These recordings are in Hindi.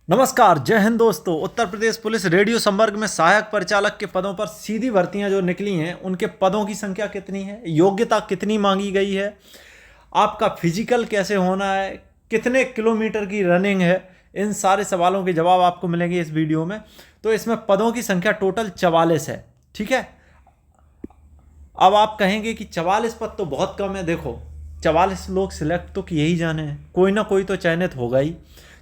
नमस्कार, जय हिंद दोस्तों। उत्तर प्रदेश पुलिस रेडियो संवर्ग में सहायक परिचालक के पदों पर सीधी भर्तियां जो निकली हैं, उनके पदों की संख्या कितनी है, योग्यता कितनी मांगी गई है, आपका फिजिकल कैसे होना है, कितने किलोमीटर की रनिंग है, इन सारे सवालों के जवाब आपको मिलेंगे इस वीडियो में। तो इसमें पदों की संख्या टोटल 44 है। ठीक है। अब आप कहेंगे कि 44 पद तो बहुत कम है। देखो, 44 लोग सिलेक्ट तो किए ही जाने हैं, कोई ना कोई तो चयनित होगा ही।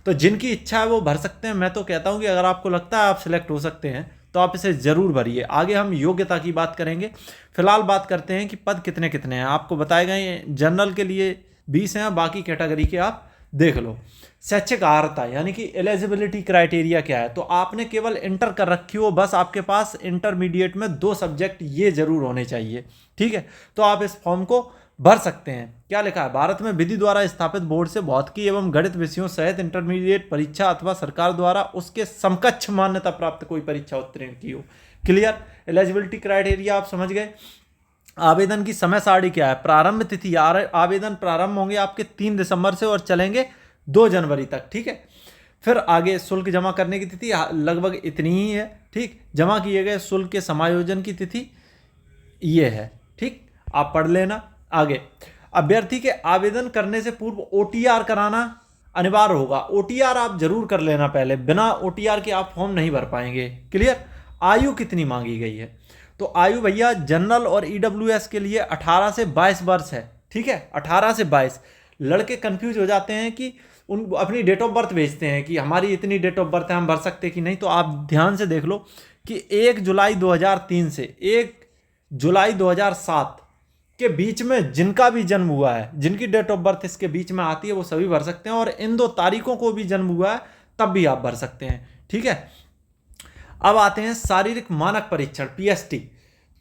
तो जिनकी इच्छा है वो भर सकते हैं। मैं तो कहता हूं कि अगर आपको लगता है आप सिलेक्ट हो सकते हैं तो आप इसे ज़रूर भरिए। आगे हम योग्यता की बात करेंगे। फिलहाल बात करते हैं कि पद कितने कितने हैं। आपको बताए गए हैं जनरल के लिए 20 हैं, बाकी कैटेगरी के आप देख लो। शैक्षिक अर्हता यानी कि एलिजिबिलिटी क्राइटेरिया क्या है, तो आपने केवल इंटर कर रखी हो, बस आपके पास इंटरमीडिएट में 2 सब्जेक्ट ये जरूर होने चाहिए। ठीक है, तो आप इस फॉर्म को भर सकते हैं। क्या लिखा है, भारत में विधि द्वारा स्थापित बोर्ड से भौतिकी एवं गणित विषयों सहित इंटरमीडिएट परीक्षा अथवा सरकार द्वारा उसके समकक्ष मान्यता प्राप्त कोई परीक्षा उत्तीर्ण की हो। क्लियर। एलिजिबिलिटी क्राइटेरिया आप समझ गए। आवेदन की समय सारणी क्या है, प्रारंभ तिथि, आवेदन प्रारंभ होंगे आपके 3 दिसंबर से और चलेंगे 2 जनवरी तक। ठीक है। फिर आगे शुल्क जमा करने की तिथि लगभग इतनी ही है। ठीक। जमा किए गए शुल्क के समायोजन की तिथि ये है। ठीक, आप पढ़ लेना। आगे, अभ्यर्थी के आवेदन करने से पूर्व ओटीआर कराना अनिवार्य होगा। ओटीआर आप जरूर कर लेना पहले, बिना ओटीआर के आप फॉर्म नहीं भर पाएंगे। क्लियर। आयु कितनी मांगी गई है, तो आयु भैया जनरल और ईडब्ल्यूएस के लिए 18 से 22 वर्ष है। ठीक है, 18 से 22। लड़के कंफ्यूज हो जाते हैं कि उन अपनी डेट ऑफ बर्थ भेजते हैं कि हमारी इतनी डेट ऑफ बर्थ है, हम भर सकते कि नहीं। तो आप ध्यान से देख लो कि 1 जुलाई 2003 से 1 जुलाई 2007 के बीच में जिनका भी जन्म हुआ है, जिनकी डेट ऑफ बर्थ इसके बीच में आती है, वो सभी भर सकते हैं। और इन 2 तारीखों को भी जन्म हुआ है तब भी आप भर सकते हैं। ठीक है। अब आते हैं शारीरिक मानक परीक्षण पीएसटी।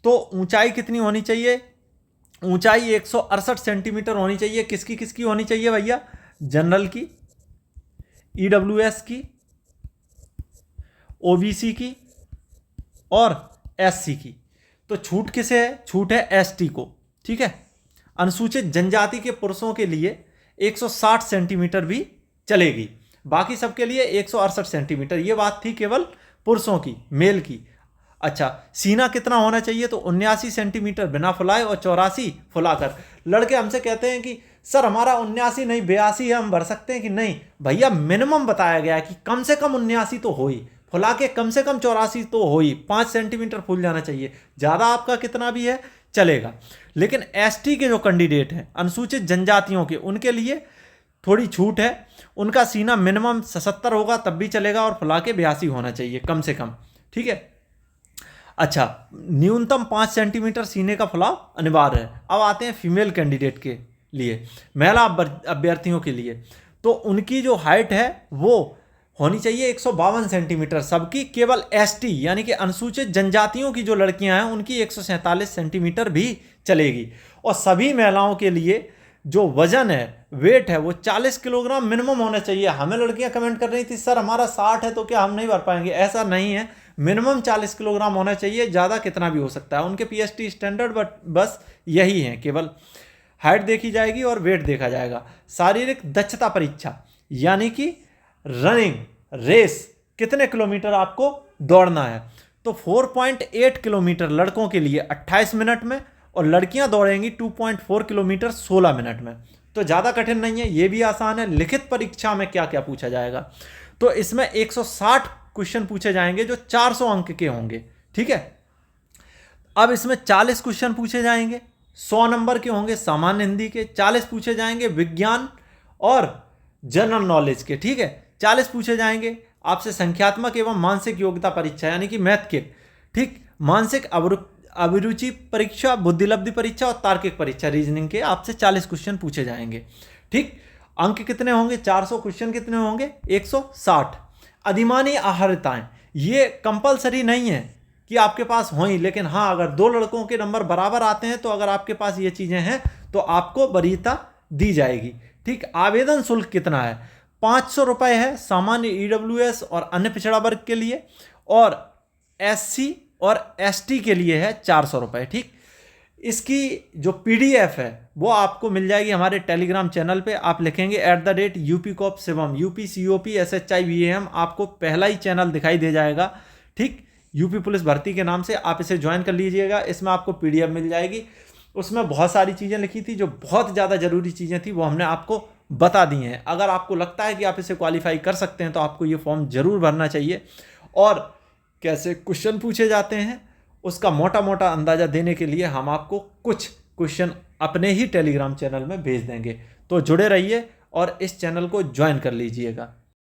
तो ऊंचाई कितनी होनी चाहिए, ऊंचाई 168 सेंटीमीटर होनी चाहिए। किसकी किसकी होनी चाहिए भैया, जनरल की, ईडब्ल्यूएस की, ओबीसी की और एससी की। तो छूट किसे है, छूट है एसटी को। ठीक है। अनुसूचित जनजाति के पुरुषों के लिए 160 सेंटीमीटर भी चलेगी, बाकी सबके लिए 168 सेंटीमीटर। ये बात थी केवल पुरुषों की, मेल की। अच्छा, सीना कितना होना चाहिए, तो 79 सेंटीमीटर बिना फुलाए और 84 फुलाकर। लड़के हमसे कहते हैं कि सर हमारा 79 नहीं 82 है, हम भर सकते हैं कि नहीं। भैया मिनिमम बताया गया है कि कम से कम 79 तो हो ही, फुला के कम से कम 84 तो हो ही, 5 सेंटीमीटर फूल जाना चाहिए। ज़्यादा आपका कितना भी है चलेगा। लेकिन एसटी के जो कैंडिडेट हैं, अनुसूचित जनजातियों के, उनके लिए थोड़ी छूट है। उनका सीना मिनिमम 77 होगा तब भी चलेगा और फुला के 82 होना चाहिए कम से कम। ठीक है। अच्छा, न्यूनतम 5 सेंटीमीटर सीने का फुलाव अनिवार्य है। अब आते हैं फीमेल कैंडिडेट के लिए, महिला अभ्यर्थियों के लिए। तो उनकी जो हाइट है वो होनी चाहिए 152 सेंटीमीटर सबकी। केवल एसटी यानी कि अनुसूचित जनजातियों की जो लड़कियां हैं उनकी 147 सेंटीमीटर भी चलेगी। और सभी महिलाओं के लिए जो वजन है, वेट है, वो 40 किलोग्राम मिनिमम होना चाहिए। हमें लड़कियां कमेंट कर रही थी सर हमारा 60 है तो क्या हम नहीं भर पाएंगे, ऐसा नहीं है। मिनिमम 40 किलोग्राम होना चाहिए, ज़्यादा कितना भी हो सकता है। उनके पीएसटी स्टैंडर्ड बस यही है, केवल हाइट देखी जाएगी और वेट देखा जाएगा। शारीरिक दक्षता परीक्षा यानी कि रनिंग रेस, कितने किलोमीटर आपको दौड़ना है, तो 4.8 किलोमीटर लड़कों के लिए 28 मिनट में और लड़कियां दौड़ेंगी 2.4 किलोमीटर 16 मिनट में। तो ज़्यादा कठिन नहीं है, ये भी आसान है। लिखित परीक्षा में क्या क्या पूछा जाएगा, तो इसमें 160 क्वेश्चन पूछे जाएंगे जो 400 अंक के होंगे। ठीक है। अब इसमें 40 क्वेश्चन पूछे जाएंगे, 100 नंबर के होंगे सामान्य हिंदी के, 40 पूछे जाएंगे विज्ञान और जनरल नॉलेज के। ठीक है। 40 पूछे जाएंगे आपसे संख्यात्मक एवं मानसिक योग्यता परीक्षा यानी कि मैथ के। ठीक। मानसिक अभिरुचि परीक्षा, बुद्धिलब्धि परीक्षा और तार्किक परीक्षा रीजनिंग के आपसे 40 क्वेश्चन पूछे जाएंगे। ठीक। अंक कितने होंगे, 400 क्वेश्चन कितने होंगे, 160। अधिमानी आहार्यताएं, ये कंपलसरी नहीं है कि आपके पास हो ही, लेकिन हाँ अगर 2 लड़कों के नंबर बराबर आते हैं तो अगर आपके पास ये चीज़ें हैं तो आपको वरीयता दी जाएगी। ठीक। आवेदन शुल्क कितना है, 500 रुपये है सामान्य ईडब्ल्यूएस और अन्य पिछड़ा वर्ग के लिए, और एससी और एसटी के लिए है 400 रुपये। ठीक। इसकी जो PDF है वो आपको मिल जाएगी हमारे टेलीग्राम चैनल पे। आप लिखेंगे @UP शिवम, UPCOPSHIVAM, आपको पहला ही चैनल दिखाई दे जाएगा, ठीक, यूपी पुलिस भर्ती के नाम से। आप इसे ज्वाइन कर लीजिएगा, इसमें आपको PDF मिल जाएगी। उसमें बहुत सारी चीज़ें लिखी थी, जो बहुत ज़्यादा ज़रूरी चीज़ें थी वो हमने आपको बता दी हैं। अगर आपको लगता है कि आप इसे क्वालिफाई कर सकते हैं तो आपको ये फॉर्म ज़रूर भरना चाहिए। और कैसे क्वेश्चन पूछे जाते हैं उसका मोटा मोटा अंदाज़ा देने के लिए हम आपको कुछ क्वेश्चन अपने ही टेलीग्राम चैनल में भेज देंगे। तो जुड़े रहिए और इस चैनल को ज्वाइन कर लीजिएगा।